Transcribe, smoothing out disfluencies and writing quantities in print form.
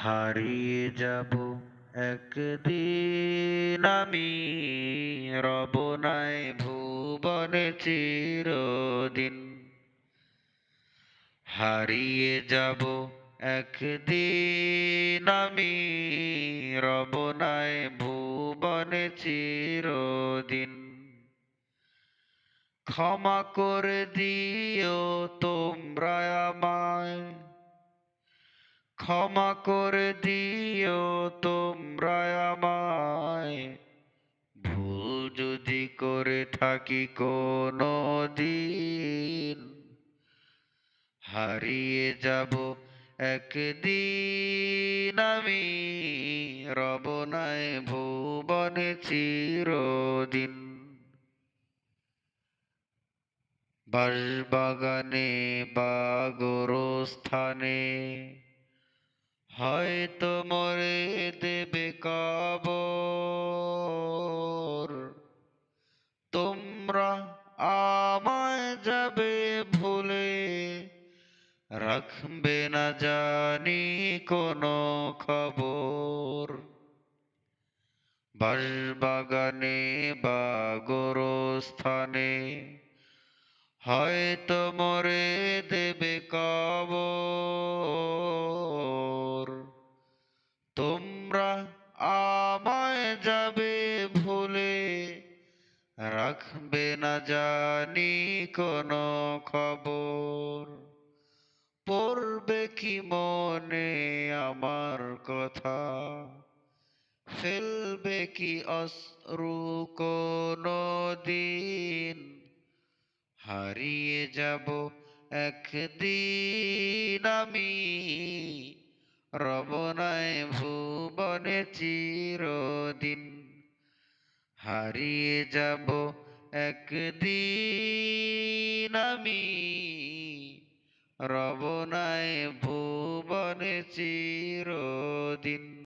হারিয়ে যাব একদিন আমি, রব নাই ভুবনে চিরদিন। হারিয়ে যাব একদিন আমি, রব নাই ভুবনে চিরদিন। ক্ষমা করে দিও তোমরা আমায়, ক্ষমা করে দিও তোমরা আমায়, ভুল যদি করে থাকি কোনো দিন। হারিয়ে যাব একদিন আমি, রব নাই ভুবনে চিরদিন। বাঁশবাগানে বা গোরস্থানে হয়তো মরে দেবে কবর। তোমরা আমায় যাবে ভুলে, রাখবে না জানি কোনো খবর। বাঁশবাগানে বা গোরস্থানে হয়তো মরে দেবে কবর। তোমরা আমায় যাবে ভুলে, রাখবে না জানি কোনো খবর। পড়বে কি মনে আমার কথা, ফেলবে কি অশ্রু কোনো দিন। হারিয়ে যাব একদিন আমি, রব নাই ভুবনে চিরদিন। হারিয়ে যাব একদিন আমি, রব নাই ভুবনে চিরদিন।